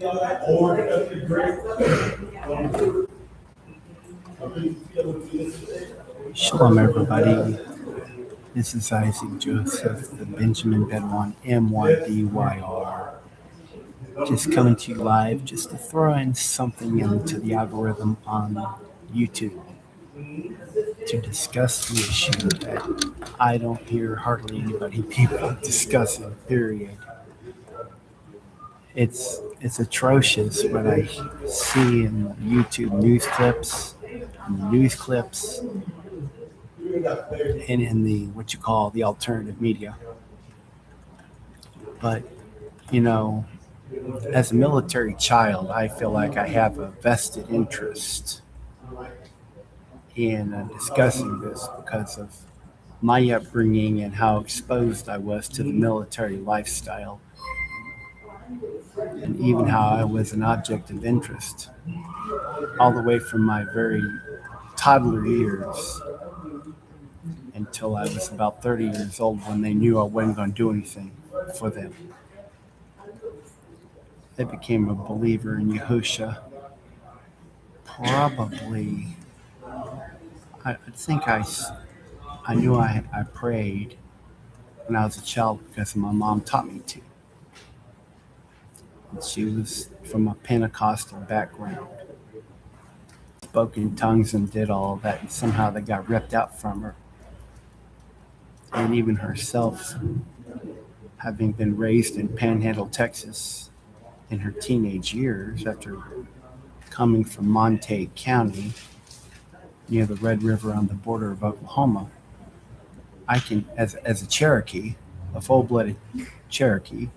Shalom, everybody. This is Isaac Joseph, the Benjamin Bedouin MYBYR. Just coming to you live just to throw in something into the algorithm on YouTube to discuss the issue that I don't hear hardly people discussing, period. It's atrocious what I see in YouTube news clips, and in the what you call the alternative media. But as a military child, I feel like I have a vested interest in discussing this because of my upbringing and how exposed I was to the military lifestyle, and even how I was an object of interest all the way from my very toddler years until I was about 30 years old, when they knew I wasn't going to do anything for them. I became a believer in Yahusha. Probably, I think I knew I prayed when I was a child because my mom taught me to. And she was from a Pentecostal background, spoke in tongues and did all of that, and somehow that got ripped out from her. And even herself, having been raised in Panhandle, Texas, in her teenage years, after coming from Montague County, near the Red River on the border of Oklahoma, I can, as a Cherokee, a full-blooded Cherokee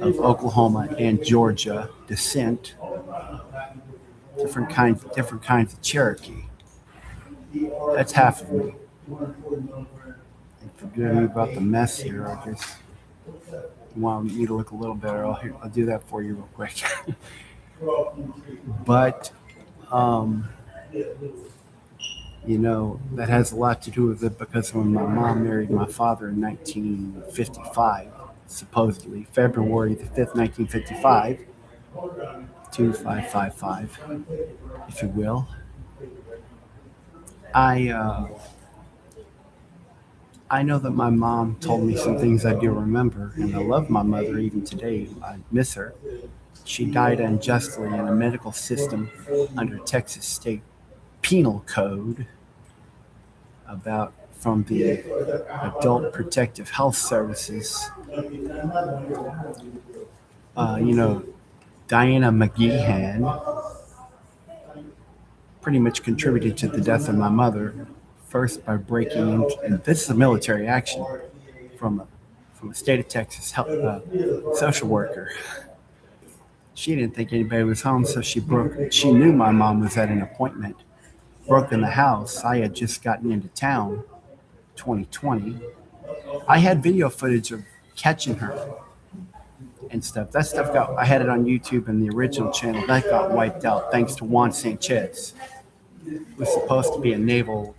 of Oklahoma and Georgia descent, different kinds of Cherokee. That's half of me. And forgive me about the mess here. I just want me to look a little better. I'll do that for you real quick. But that has a lot to do with it, because when my mom married my father in 1955, supposedly February the 5th, 1955, 2555, if you will, I know that my mom told me some things I do remember, and I love my mother even today. I miss her. She died unjustly in a medical system under Texas State Penal Code from the Adult Protective Health Services. Diana McGeehan pretty much contributed to the death of my mother, first by breaking into, and this is a military action from a state of Texas social worker. She didn't think anybody was home, so she knew my mom was at an appointment, broke in the house. I had just gotten into town, 2020. I had video footage of catching her and stuff. That stuff I had it on YouTube and the original channel. That got wiped out thanks to Juan Sanchez, who was supposed to be a naval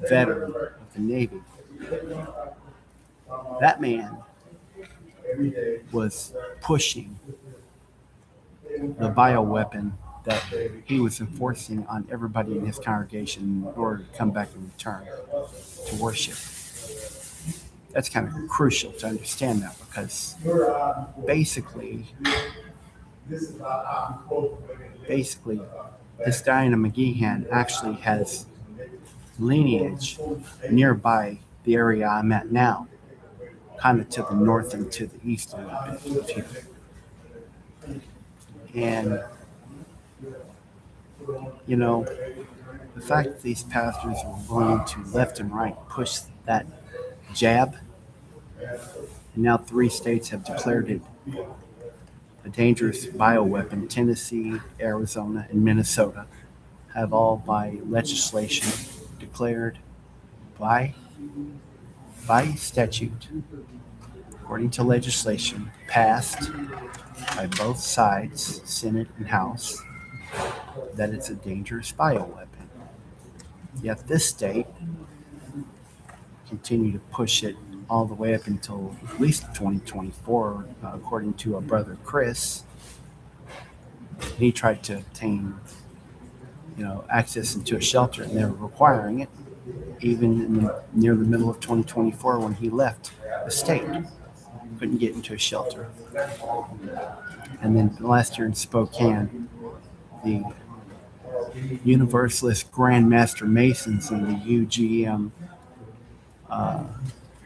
veteran of the Navy. That man was pushing the bioweapon that he was enforcing on everybody in his congregation in order to come back and return to worship. That's kind of crucial to understand that, because basically, this Diana McGeehan actually has lineage nearby the area I'm at now, kind of to the north and to the east a little bit. And the fact that these pastors are willing to left and right push that jab, and now 3 states have declared it a dangerous bioweapon. Tennessee, Arizona, and Minnesota have all, by legislation, declared by statute, according to legislation passed by both sides, Senate and House, that it's a dangerous bioweapon. Yet this state continued to push it all the way up until at least 2024, according to our brother Chris, he tried to obtain, access into a shelter, and they were requiring it, even near the middle of 2024 when he left the state. Couldn't get into a shelter. And then last year in Spokane, the Universalist Grand Master Masons and the UGM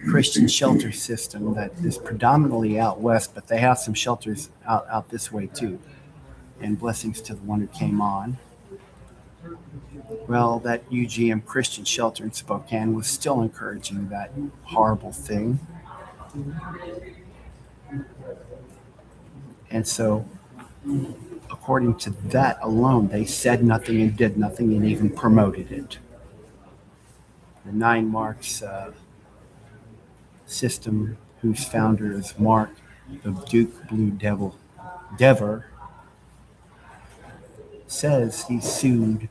Christian shelter system that is predominantly out west, but they have some shelters out this way too. And blessings to the one who came on. Well, that UGM Christian shelter in Spokane was still encouraging that horrible thing. And so, according to that alone, they said nothing and did nothing and even promoted it. The Nine Marks system, whose founder is Mark the Duke Blue Devil Dever, says he sued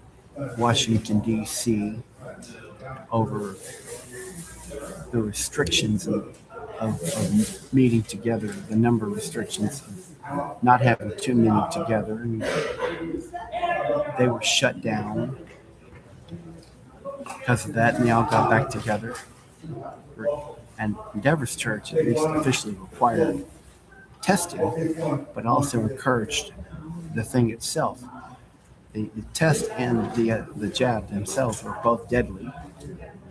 Washington, D.C. over the restrictions of meeting together, the number of restrictions of not having too many together. And they were shut down because of that, and they all got back together. And Dever's church at least officially required testing, but also encouraged the thing itself. The test and the jab themselves were both deadly,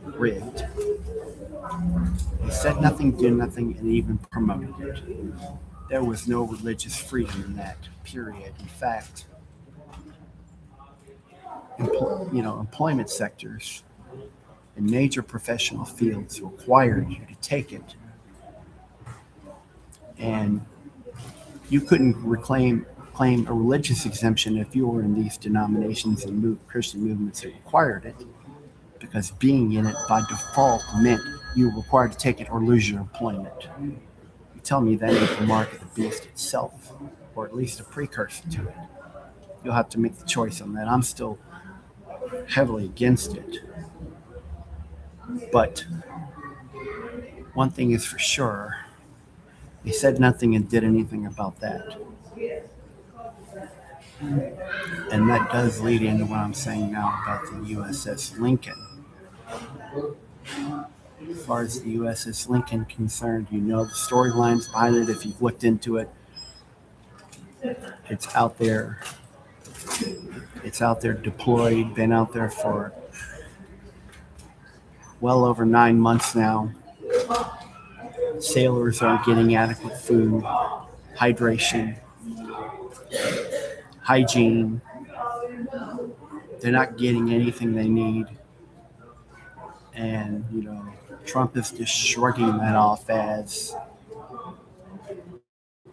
rigged. He said nothing, did nothing, and even promoted it. There was no religious freedom in that period. In fact, employment sectors in major professional fields required you to take it, and you couldn't claim a religious exemption if you were in these denominations and Christian movements that required it, because being in it by default meant you were required to take it or lose your employment. You tell me that ain't the mark of the beast itself, or at least a precursor to it. You'll have to make the choice on that. I'm still heavily against it. But one thing is for sure, he said nothing and did anything about that. And that does lead into what I'm saying now about the USS Lincoln. As far as the USS Lincoln concerned, you know the storylines behind it. If you've looked into it, it's out there. It's out there deployed, been out there for well over 9 months now. Sailors aren't getting adequate food, hydration, hygiene. They're not getting anything they need. And, Trump is just shrugging that off as,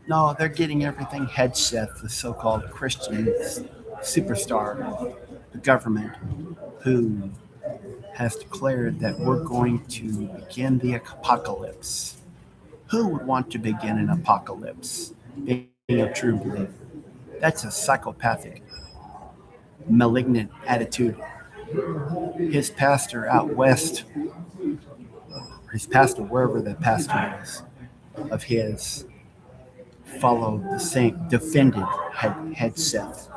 no, they're getting everything. Hedseth, the so-called Christian superstar of the government, who has declared that we're going to begin the apocalypse. Who would want to begin an apocalypse, being a true believer? That's a psychopathic, malignant attitude. His pastor out west, his pastor, wherever the pastor is, of his, followed the same, defended Hedseth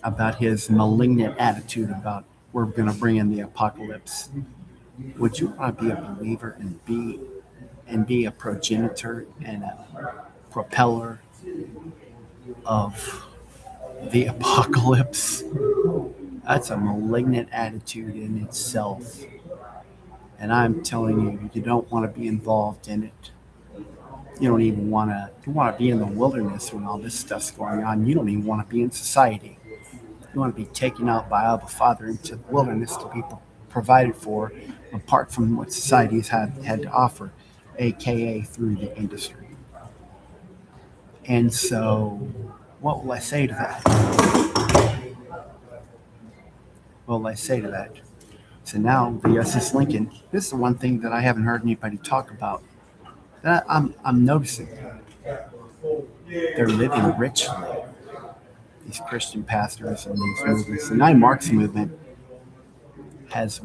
about his malignant attitude about we're going to bring in the apocalypse. Would you want to be a believer and be a progenitor and a propeller of the apocalypse? That's a malignant attitude in itself. And I'm telling you, you don't want to be involved in it. You don't even want to. You want to be in the wilderness when all this stuff's going on. You don't even want to be in society. You want to be taken out by Abba Father into the wilderness to be provided for, apart from what society has had to offer, aka through the industry. And so, what will I say to that? What will I say to that? So now the USS Lincoln, this is the one thing that I haven't heard anybody talk about. That I'm noticing. They're living richly. These Christian pastors and these movements. The Nine Marks movement has,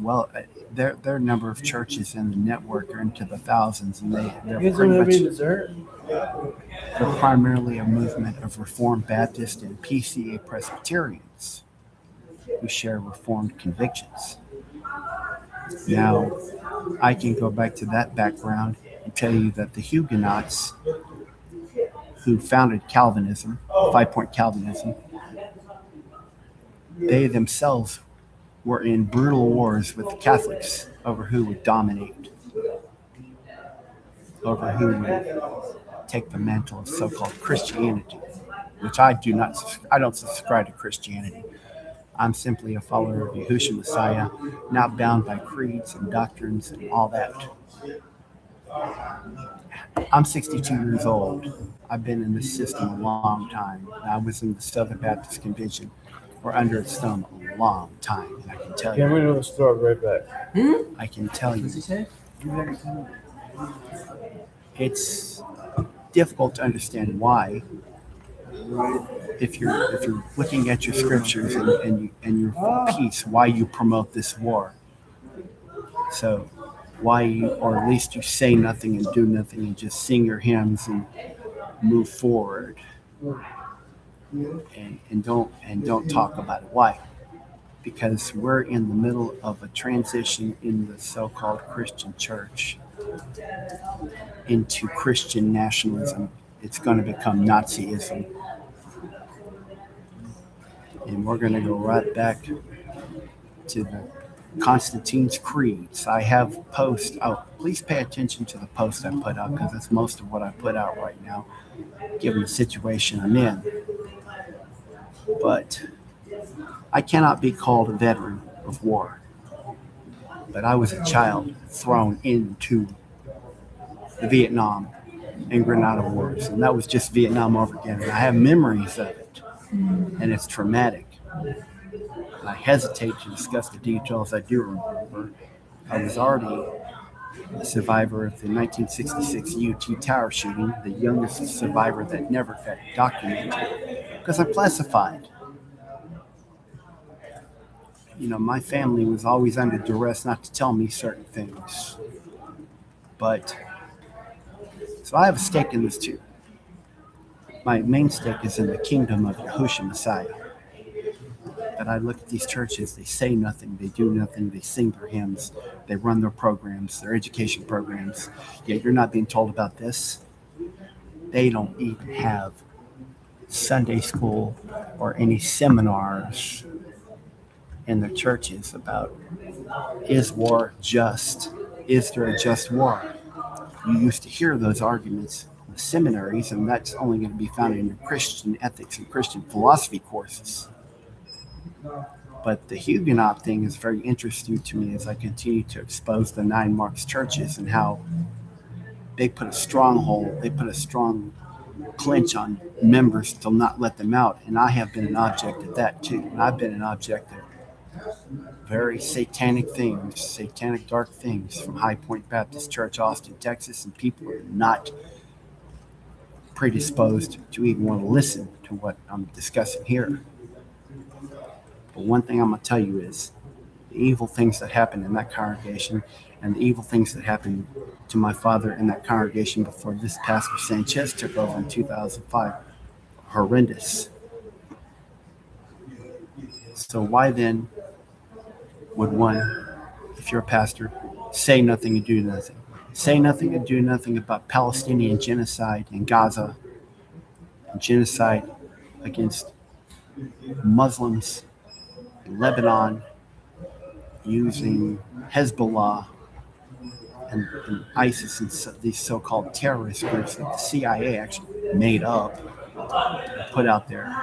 their number of churches in the network are into the thousands, and they're You guys pretty don't have much any dessert? they're primarily a movement of Reformed Baptist and PCA Presbyterians who share Reformed convictions. Now, I can go back to that background and tell you that the Huguenots who founded Calvinism, 5-point Calvinism, they themselves were in brutal wars with the Catholics over who would dominate, over who would take the mantle of so-called Christianity, which I don't subscribe to Christianity. I'm simply a follower of Yahushua Messiah, not bound by creeds and doctrines and all that. I'm 62 years old. I've been in this system a long time. I was in the Southern Baptist Convention or under its thumb a long time, and I can tell you. Yeah, we're going to throw it right back. I can tell you. It's difficult to understand why. If you're looking at your scriptures and you're for peace, why you promote this war. So why you, or at least you say nothing and do nothing and just sing your hymns and move forward and don't talk about it. Why? Because we're in the middle of a transition in the so-called Christian church into Christian nationalism. It's going to become Nazism. And we're going to go right back to the Constantine's creeds. I have posts. Oh, please pay attention to the post I put out, because that's most of what I put out right now, given the situation I'm in. But I cannot be called a veteran of war. But I was a child thrown into the Vietnam and Grenada wars, and that was just Vietnam over again. And I have memories of it, and it's traumatic. And I hesitate to discuss the details. I do remember I was already a survivor of the 1966 UT Tower shooting, the youngest survivor that never got documented, because I'm classified. You know, my family was always under duress not to tell me certain things. But, so I have a stake in this too. My main stake is in the kingdom of Yahushua Messiah. But I look at these churches, they say nothing, they do nothing, they sing their hymns, they run their programs, their education programs, yet you're not being told about this. They don't even have Sunday school or any seminars in their churches about, is war just? Is there a just war? You used to hear those arguments in the seminaries, and that's only going to be found in your Christian ethics and Christian philosophy courses. But the Huguenot thing is very interesting to me as I continue to expose the 9 Marks churches and how they put a stronghold, they put a strong clinch on members to not let them out. And I have been an object of that too. And I've been an object of very satanic things, satanic dark things from High Point Baptist Church, Austin, Texas, and people are not predisposed to even want to listen to what I'm discussing here. But one thing I'm going to tell you is the evil things that happened in that congregation and the evil things that happened to my father in that congregation before this Pastor Sanchez took over in 2005, horrendous. So why then would one, if you're a pastor, say nothing and do nothing? Say nothing and do nothing about Palestinian genocide in Gaza, and genocide against Muslims in Lebanon, using Hezbollah and ISIS and these so-called terrorist groups that the CIA actually made up, put out there.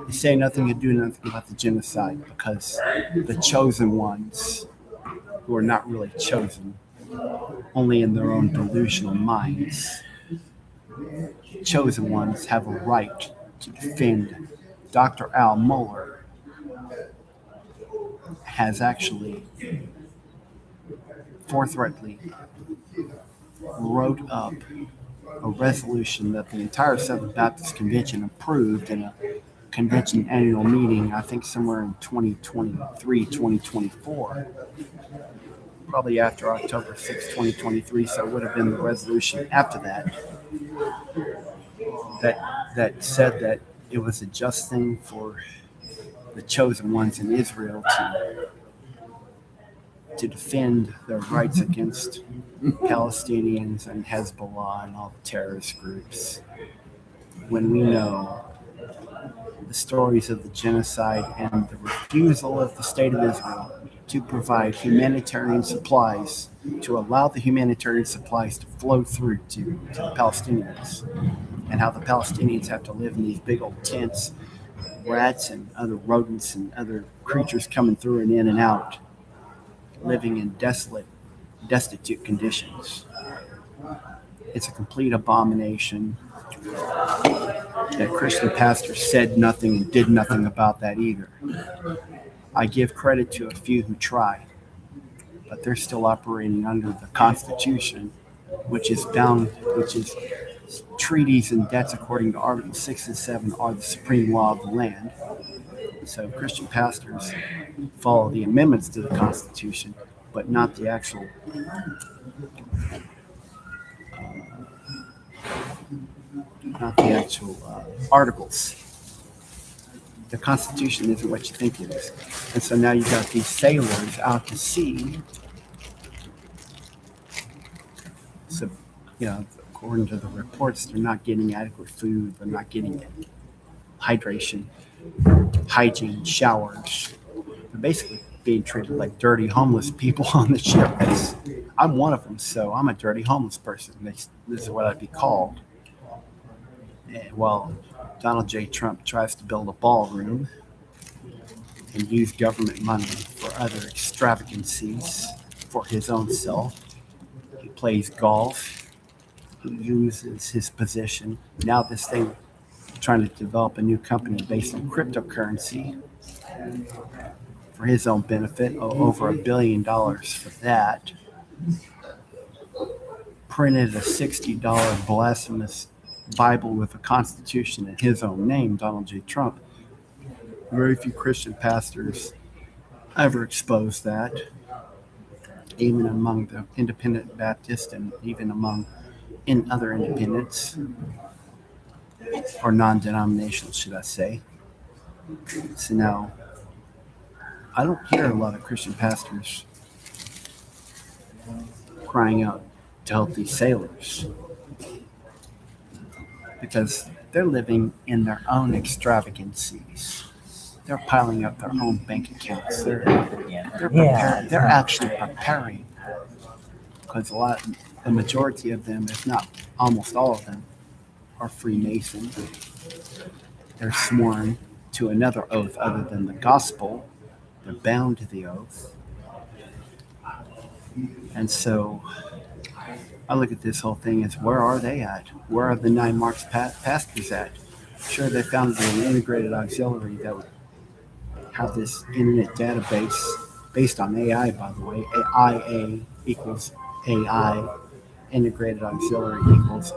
They say nothing and do nothing about the genocide because the chosen ones, who are not really chosen, only in their own delusional minds, chosen ones have a right to defend. Dr. Al Mohler has actually forthrightly wrote up a resolution that the entire Southern Baptist Convention approved in a convention annual meeting, I think somewhere in 2023, 2024, probably after October 6, 2023. So it would have been the resolution after that said that it was a just thing for the chosen ones in Israel to defend their rights against Palestinians and Hezbollah and all the terrorist groups, when we know the stories of the genocide and the refusal of the state of Israel to provide humanitarian supplies, to allow the humanitarian supplies to flow through to the Palestinians, and how the Palestinians have to live in these big old tents, rats and other rodents and other creatures coming through and in and out, living in destitute conditions. It's a complete abomination that Christian pastors said nothing and did nothing about that either. I give credit to a few who tried, but they're still operating under the Constitution, which is treaties and debts according to Article 6 and 7 are the supreme law of the land. So Christian pastors follow the amendments to the Constitution, but not the actual articles. The Constitution isn't what you think it is. And so now you've got these sailors out to sea. So, according to the reports, they're not getting adequate food. They're not getting hydration, hygiene, showers. They're basically being treated like dirty homeless people on the ship. I'm one of them, so I'm a dirty homeless person. This is what I'd be called. Well, Donald J. Trump tries to build a ballroom and use government money for other extravagancies for his own self. He plays golf. He uses his position. Now this thing, trying to develop a new company based on cryptocurrency for his own benefit, over $1 billion for that. Printed a $60 blasphemous Bible with a Constitution in his own name, Donald J. Trump. Very few Christian pastors ever exposed that, even among the independent Baptists and even in other independents, or non-denominational, should I say. So now, I don't hear a lot of Christian pastors crying out to help these sailors, because they're living in their own extravagancies. They're piling up their own bank accounts. They're actually preparing, because the majority of them, if not almost all of them, are Freemasons. They're sworn to another oath other than the gospel. They're bound to the oath. And so I look at this whole thing as, where are they at? Where are the 9 Marks pastors at? Sure, they founded an integrated auxiliary that would have this internet database based on AI, by the way. IA equals AI, integrated auxiliary equals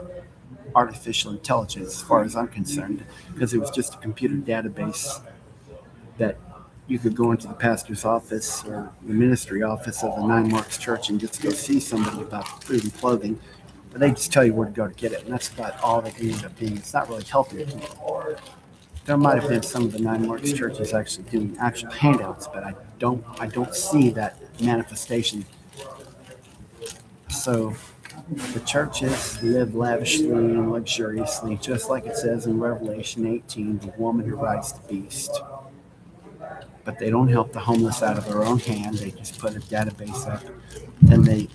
artificial intelligence, as far as I'm concerned, because it was just a computer database that you could go into the pastor's office or the ministry office of the 9 Marks Church and just go see somebody about food and clothing, but they just tell you where to go to get it, and that's about all they ended up being. It's not really helping people. There might have been some of the 9 Marks churches actually doing actual handouts, but I don't see that manifestation. So the churches live lavishly and luxuriously, just like it says in Revelation 18, the woman who rides the beast. But they don't help the homeless out of their own hand. They just put a database up. Then they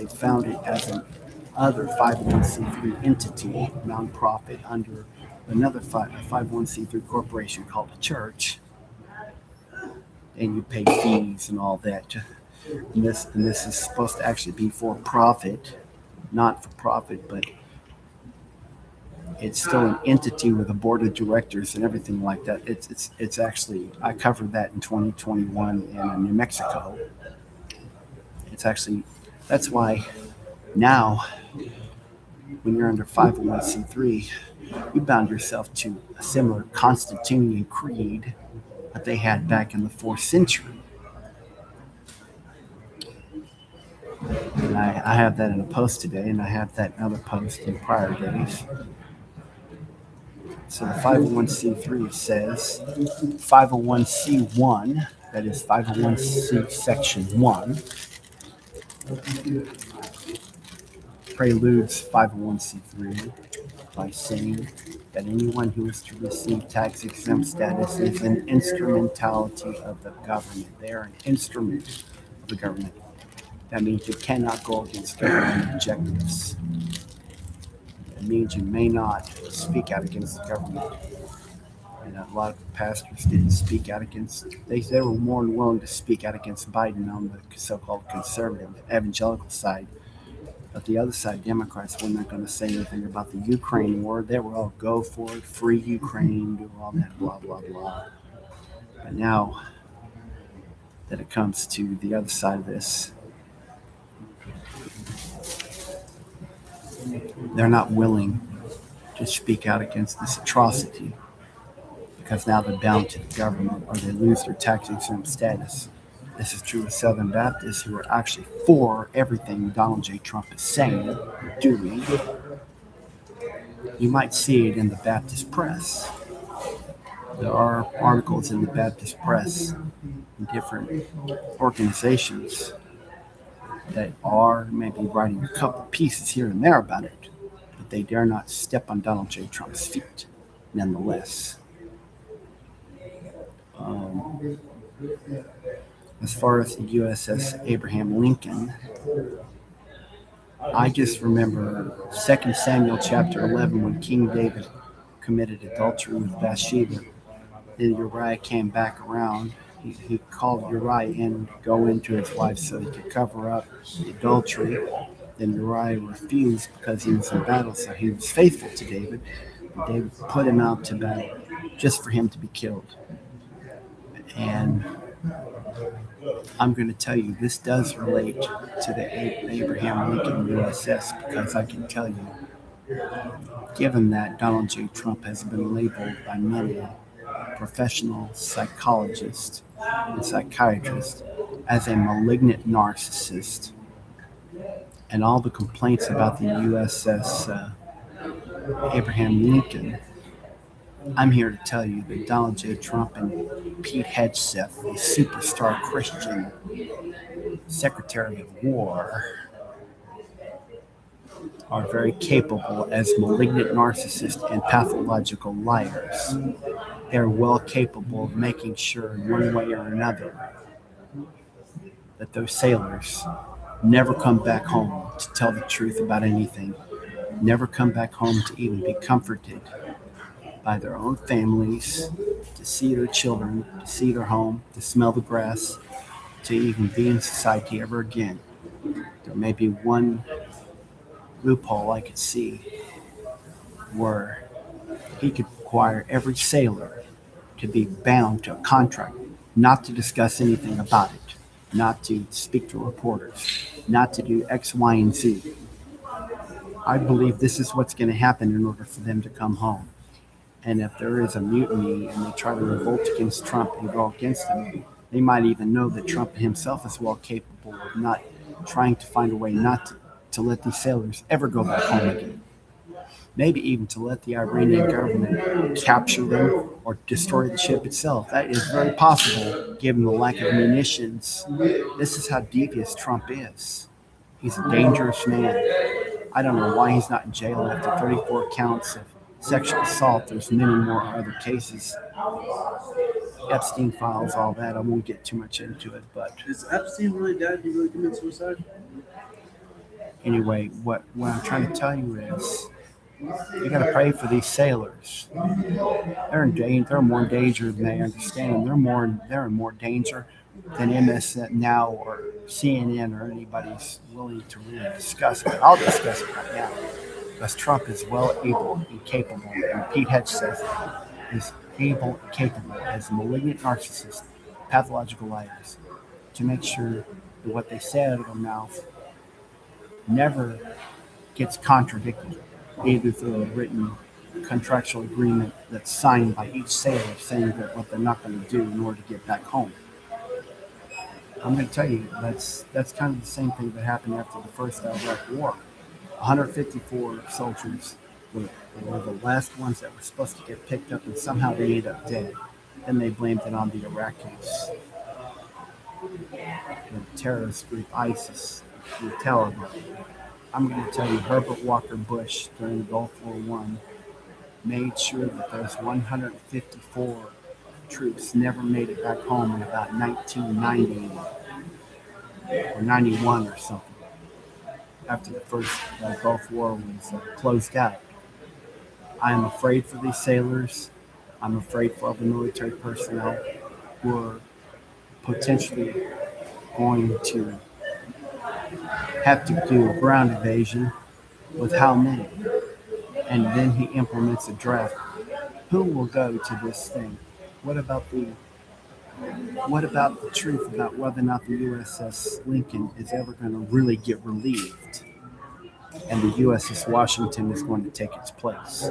found it as an other 501c3 entity, nonprofit, under another 501c3 corporation called a church. And you pay fees and all that. And this is supposed to actually be for profit, not for profit, but it's still an entity with a board of directors and everything like that. It's actually, I covered that in 2021 in New Mexico. It's actually, that's why now when you're under 501c3, you bound yourself to a similar Constitution creed that they had back in the 4th century. And I have that in a post today, and I have that in other posts in prior days. So the 501c3 says 501c1, that is 501c section 1, preludes 501c3 by saying that anyone who is to receive tax-exempt status is an instrumentality of the government. They are an instrument of the government. That means you cannot go against government objectives. It means you may not speak out against the government. And a lot of pastors didn't speak out against, they were more than willing to speak out against Biden on the so-called conservative evangelical side. But the other side, Democrats, were not going to say anything about the Ukraine war. They were all go for it, free Ukraine, do all that, blah, blah, blah. But now that it comes to the other side of this, they're not willing to speak out against this atrocity because now they're bound to the government or they lose their tax-exempt status. This is true of Southern Baptists who are actually for everything Donald J. Trump is saying or doing. You might see it in the Baptist press. There are articles in the Baptist press in different organizations that are maybe writing a couple pieces here and there about it, but they dare not step on Donald J. Trump's feet, nonetheless. As far as the USS Abraham Lincoln, I just remember 2 Samuel chapter 11 when King David committed adultery with Bathsheba. Then Uriah came back around. He called Uriah in to go into his wife so he could cover up the adultery. Then Uriah refused because he was in battle, so he was faithful to David. And David put him out to battle just for him to be killed. And I'm going to tell you, this does relate to the Abraham Lincoln USS because I can tell you, given that Donald J. Trump has been labeled by many professional psychologists and psychiatrists as a malignant narcissist, and all the complaints about the USS Abraham Lincoln, I'm here to tell you that Donald J. Trump and Pete Hegseth, the superstar Christian Secretary of War, are very capable as malignant narcissists and pathological liars. They're well capable of making sure in one way or another that those sailors never come back home to tell the truth about anything, never come back home to even be comforted by their own families, to see their children, to see their home, to smell the grass, to even be in society ever again. There may be one loophole I could see where he could require every sailor to be bound to a contract, not to discuss anything about it, not to speak to reporters, not to do X, Y, and Z. I believe this is what's going to happen in order for them to come home. And if there is a mutiny and they try to revolt against Trump and go against him, they might even know that Trump himself is well capable of not trying to find a way not to let these sailors ever go back home again. Maybe even to let the Iranian government capture them or destroy the ship itself. That is very possible given the lack of munitions. This is how devious Trump is. He's a dangerous man. I don't know why he's not in jail after 34 counts of sexual assault. There's many more other cases. Epstein files, all that. I won't get too much into it, but Is Epstein really dead? He really committed suicide? anyway, what I'm trying to tell you is you got to pray for these sailors. They're in danger. They're more in danger than they understand. They're in more danger than MS Now or CNN or anybody's willing to really discuss it. I'll discuss it right now because Trump is well able and capable, and Pete Hegseth is able and capable as malignant narcissists, pathological liars, to make sure that what they say out of their mouth never gets contradicted. either through a written contractual agreement that's signed by each sailor saying that what they're not going to do in order to get back home. I'm going to tell you that's kind of the same thing that happened after the first Iraq War. 154 soldiers were the last ones that were supposed to get picked up, and somehow they ended up dead. Then they blamed it on the Iraqis, the terrorist group ISIS, the Taliban. I'm going to tell you, Herbert Walker Bush during Gulf War I made sure that those 154 troops never made it back home in about 1990 or 91 or something, after the first Gulf War was closed out. I am afraid for these sailors. I'm afraid for other military personnel who are potentially going to have to do a ground invasion with how many? And then he implements a draft. Who will go to this thing? What about the truth about whether or not the USS Lincoln is ever going to really get relieved and the USS Washington is going to take its place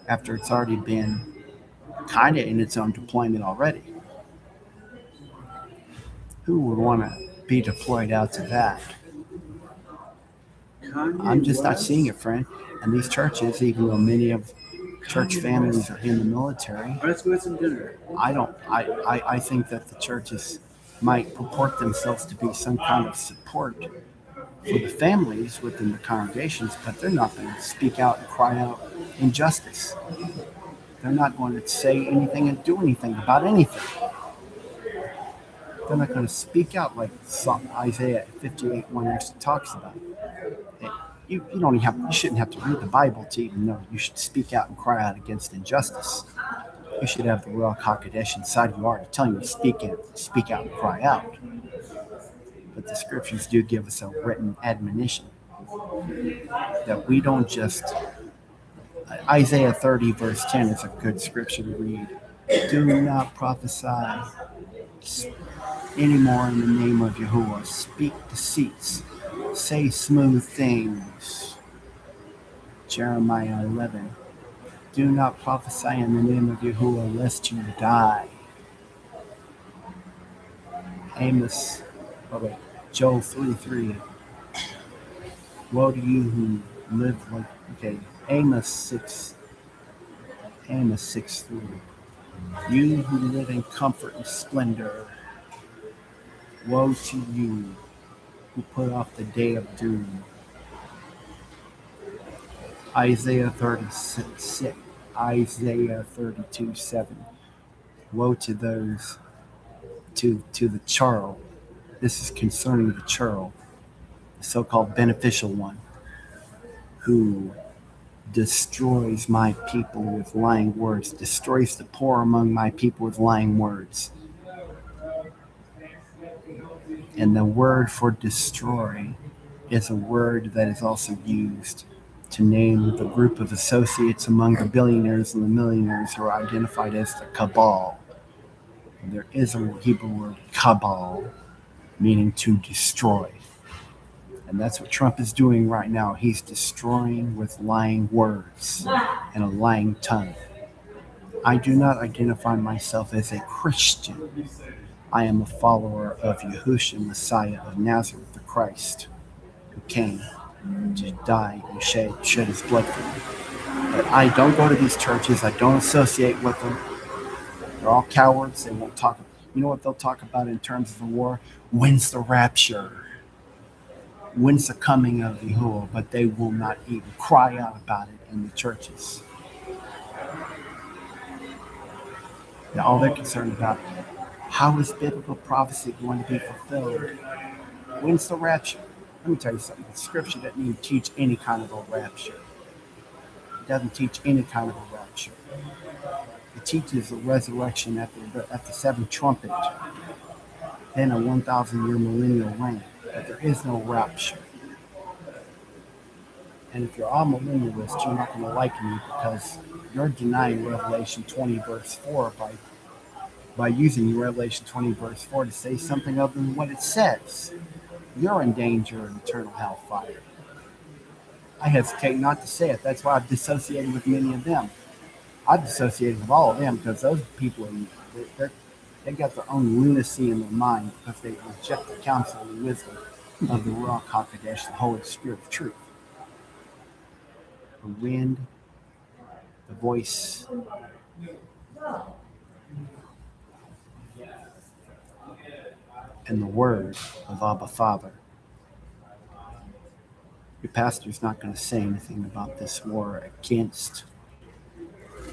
after it's already been kind of in its own deployment already? Who would want to be deployed out to that? I'm just not seeing it, friend. And these churches, even though many of church families are in the military, All right, let's go get some dinner. I think that the churches might purport themselves to be some kind of support for the families within the congregations, but they're not going to speak out and cry out injustice. They're not going to say anything and do anything about anything. They're not going to speak out like Isaiah 58:1 actually talks about. You shouldn't have to read the Bible to even know you should speak out and cry out against injustice. You should have the Ruach HaKodesh inside of you already telling you to speak out and cry out. But the scriptures do give us a written admonition that we don't just. Isaiah 30 verse 10 is a good scripture to read. Do not prophesy anymore in the name of Yahuwah. Speak deceits. Say smooth things. Jeremiah 11. Do not prophesy in the name of Yahuwah lest you die. Joel 3:3. Woe to you who live like, Amos 6:3. You who live in comfort and splendor. Woe to you who put off the day of doom. Isaiah 32:7. Woe to those, to the churl. This is concerning the churl, the so-called beneficial one, who destroys my people with lying words, destroys the poor among my people with lying words. And the word for destroy is a word that is also used to name the group of associates among the billionaires and the millionaires who are identified as the cabal. And there is a Hebrew word, cabal, meaning to destroy. And that's what Trump is doing right now. He's destroying with lying words and a lying tongue. I do not identify myself as a Christian. I am a follower of Yahushua, Messiah of Nazareth, the Christ, who came to die and shed his blood for me. But I don't go to these churches. I don't associate with them. They're all cowards. They won't talk. You know what they'll talk about in terms of the war? When's the rapture? When's the coming of Yahuwah? But they will not even cry out about it in the churches. Now, all they're concerned about, how is biblical prophecy going to be fulfilled? When's the rapture? Let me tell you something. The scripture doesn't even teach any kind of a rapture. It doesn't teach any kind of a rapture. It teaches a resurrection at the seventh trumpet, then a 1,000-year millennial reign. But there is no rapture. And if you're all millennialist, you're not going to like me because you're denying Revelation 20 verse 4 by using Revelation 20 verse 4 to say something other than what it says. You're in danger of eternal hellfire. I hesitate not to say it. That's why I've dissociated with many of them. I've dissociated with all of them because those people, they got their own lunacy in their mind because they reject the counsel and wisdom of the Ruach HaKodesh, the Holy Spirit of truth. The wind, the voice, and the word of Abba Father. Your pastor's not going to say anything about this war against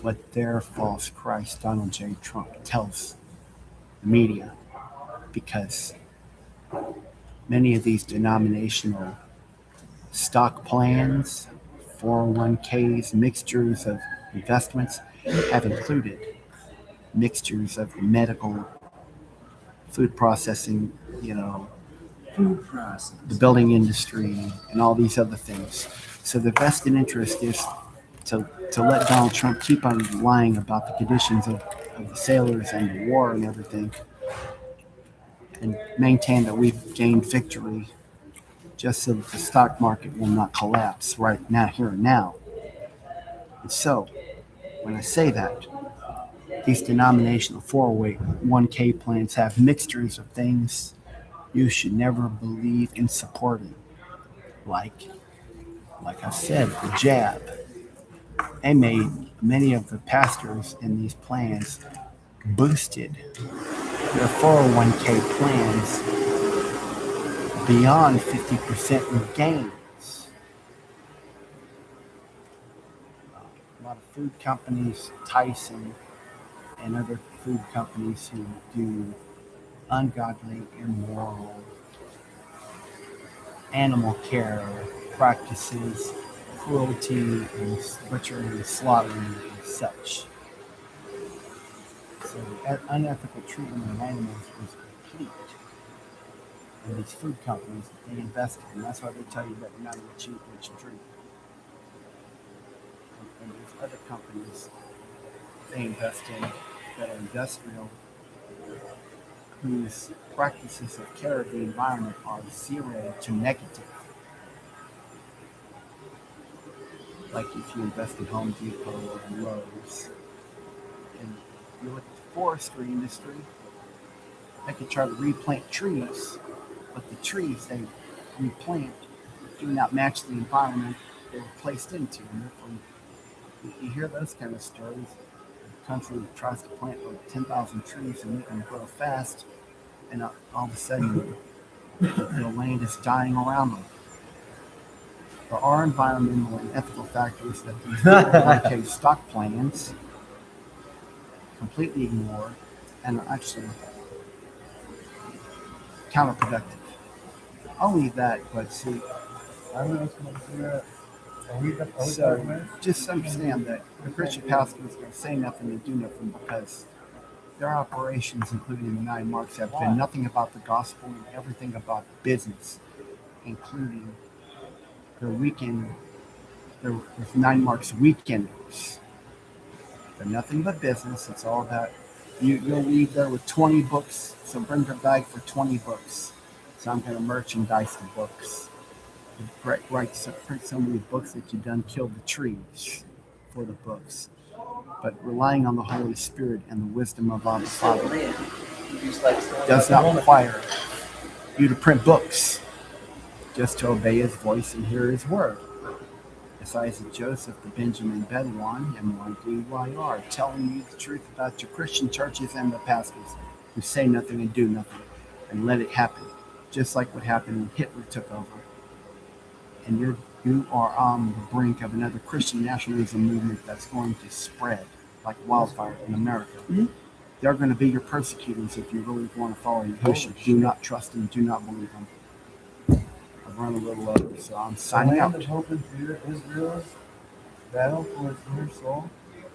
what their false Christ, Donald J. Trump, tells the media, because many of these denominational stock plans, 401ks, mixtures of investments have included mixtures of medical, food processing, Food process. the building industry, and all these other things. So the vested interest is to let Donald Trump keep on lying about the conditions of the sailors and the war and everything, and maintain that we've gained victory just so that the stock market will not collapse right now, here and now. And so, when I say that, these denominational 401k plans have mixtures of things you should never believe in supporting. Like I said, the jab. They made many of the pastors in these plans boosted their 401k plans beyond 50% in gains. A lot of food companies, Tyson, and other food companies who do ungodly, immoral animal care practices, cruelty and butchering and slaughtering and such. So the unethical treatment of animals is complete. And these food companies, they invest in, and that's why they tell you that you're not going to cheat what you drink. And these other companies, they invest in that are industrial, whose practices of care of the environment are 0 to negative. Like if you invest in Home Depot or in Lowe's, and you look at the forestry industry, they can try to replant trees, but the trees they replant do not match the environment they were placed into. And therefore, you hear those kind of stories. The country tries to plant like 10,000 trees and make them grow fast, and all of a sudden, the land is dying around them. There are environmental and ethical factors that these 401k stock plans completely ignore and are actually counterproductive. I'll leave that, but see, so just understand that the Christian pastor is going to say nothing and do nothing because their operations, including the 9 marks, have been nothing about the gospel and everything about business, including their weekend, their 9 marks weekenders. They're nothing but business. It's all about you'll leave there with 20 books, so bring your bag for 20 books. So I'm going to merchandise the books. Print some of these books that you done killed the trees for the books. But relying on the Holy Spirit and the wisdom of our Father does not require you to print books, just to obey His voice and hear His word. As Isaac Joseph, the Benjamin Bedouin, MYDYR, telling you the truth about your Christian churches and the pastors who say nothing and do nothing and let it happen, just like what happened when Hitler took over. And you are on the brink of another Christian nationalism movement that's going to spread like wildfire in America. Mm-hmm. They're going to be your persecutors if you really want to follow Yahushua. Do not trust him. Do not believe him. I've run a little over, so I'm signing out. The land of hope and fear, Israel's battle for its inner soul.